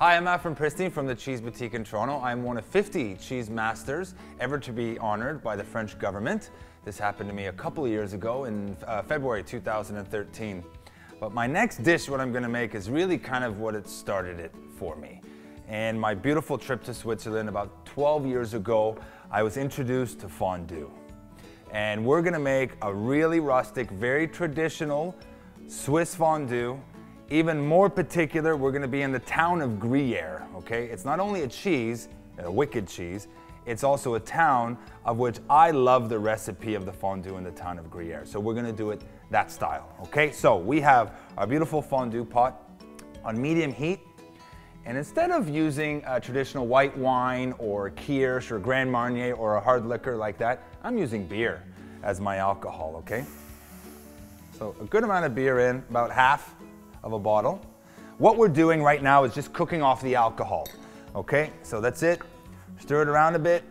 Hi, I'm Matt from Pristine from the Cheese Boutique in Toronto. I'm one of 50 cheese masters ever to be honored by the French government. This happened to me a couple of years ago in February 2013. But my next dish, what I'm going to make, is really kind of what it started it for me. And my beautiful trip to Switzerland about 12 years ago, I was introduced to fondue. And we're going to make a really rustic, very traditional Swiss fondue. Even more particular, we're going to be in the town of Gruyere, okay? It's not only a cheese, a wicked cheese, it's also a town of which I love the recipe of the fondue in the town of Gruyere. So we're going to do it that style, okay? So we have our beautiful fondue pot on medium heat. And instead of using a traditional white wine or Kirsch or Grand Marnier or a hard liquor like that, I'm using beer as my alcohol, okay? So a good amount of beer in, about half of a bottle. What we're doing right now is just cooking off the alcohol, okay? So that's it. Stir it around a bit.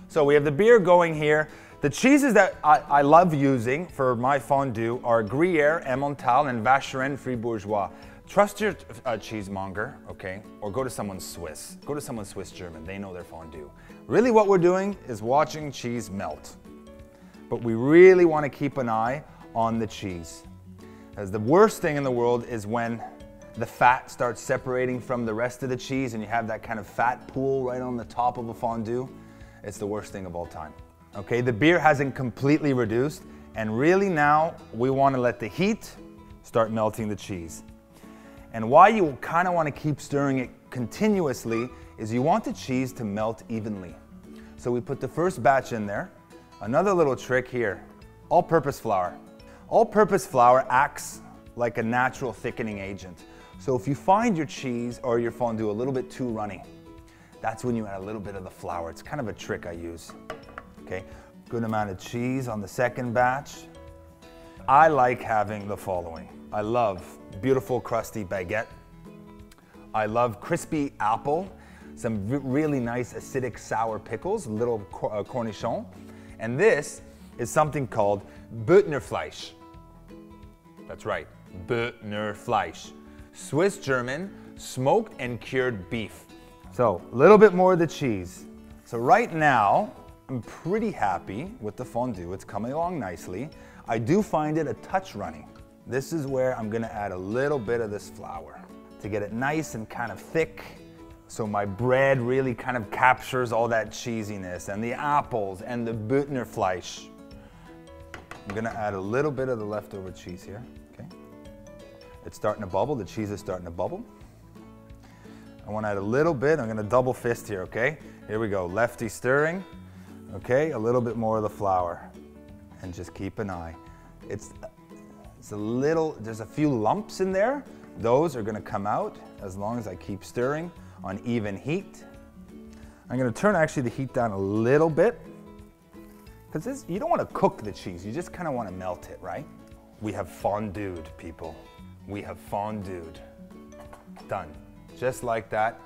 So we have the beer going here. The cheeses that I love using for my fondue are Gruyere, Emmental, and Vacherin Fribourgeois. Trust your cheesemonger, okay? Or go to someone Swiss. Go to someone Swiss German. They know their fondue. Really what we're doing is watching cheese melt. But we really want to keep an eye on the cheese. As the worst thing in the world is when the fat starts separating from the rest of the cheese and you have that kind of fat pool right on the top of a fondue. It's the worst thing of all time. Okay, the beer hasn't completely reduced, and really now we want to let the heat start melting the cheese. And why you kind of want to keep stirring it continuously is you want the cheese to melt evenly. So we put the first batch in there. Another little trick here, all-purpose flour. All-purpose flour acts like a natural thickening agent. So if you find your cheese or your fondue a little bit too runny, that's when you add a little bit of the flour. It's kind of a trick I use. Okay, good amount of cheese on the second batch. I like having the following. I love beautiful crusty baguette. I love crispy apple, some really nice acidic sour pickles, little cornichon. And this is something called Büttnerfleisch. That's right, Büttnerfleisch. Swiss German smoked and cured beef. So a little bit more of the cheese. So right now, I'm pretty happy with the fondue. It's coming along nicely. I do find it a touch runny. This is where I'm gonna add a little bit of this flour to get it nice and kind of thick. So my bread really kind of captures all that cheesiness and the apples and the Büttnerfleisch. I'm gonna add a little bit of the leftover cheese here, okay? It's starting to bubble, the cheese is starting to bubble. I wanna add a little bit, I'm gonna double fist here, okay? Here we go, lefty stirring, okay? A little bit more of the flour, and just keep an eye. It's a little, there's a few lumps in there. Those are gonna come out as long as I keep stirring on even heat. I'm gonna turn actually the heat down a little bit, because you don't want to cook the cheese, you just kind of want to melt it, right? We have fondued, people. We have fondued. Done. Just like that.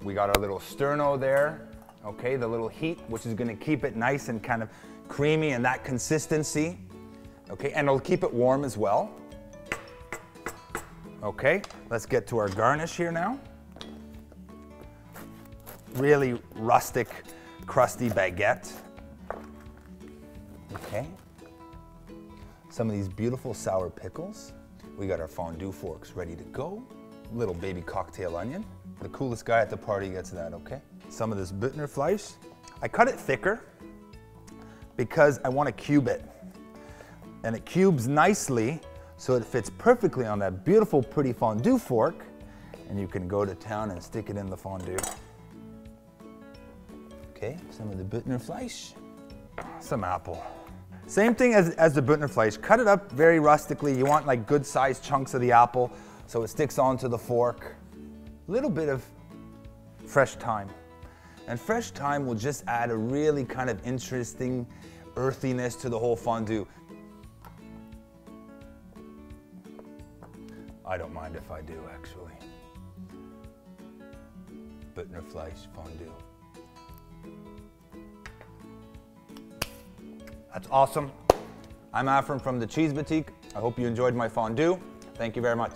We got our little sterno there, okay? The little heat, which is going to keep it nice and kind of creamy and that consistency, okay? And it'll keep it warm as well. Okay, let's get to our garnish here now. Really rustic, crusty baguette. Okay, some of these beautiful sour pickles. We got our fondue forks ready to go. Little baby cocktail onion. The coolest guy at the party gets that, okay? Some of this Büttnerfleisch. I cut it thicker because I want to cube it. And it cubes nicely so it fits perfectly on that beautiful, pretty fondue fork. And you can go to town and stick it in the fondue. Okay, some of the Büttnerfleisch. Some apple. Same thing as the Büttnerfleisch. Cut it up very rustically. You want like good sized chunks of the apple so it sticks onto the fork. A little bit of fresh thyme. And fresh thyme will just add a really kind of interesting earthiness to the whole fondue. I don't mind if I do, actually. Büttnerfleisch fondue. That's awesome. I'm Afram from the Cheese Boutique. I hope you enjoyed my fondue. Thank you very much.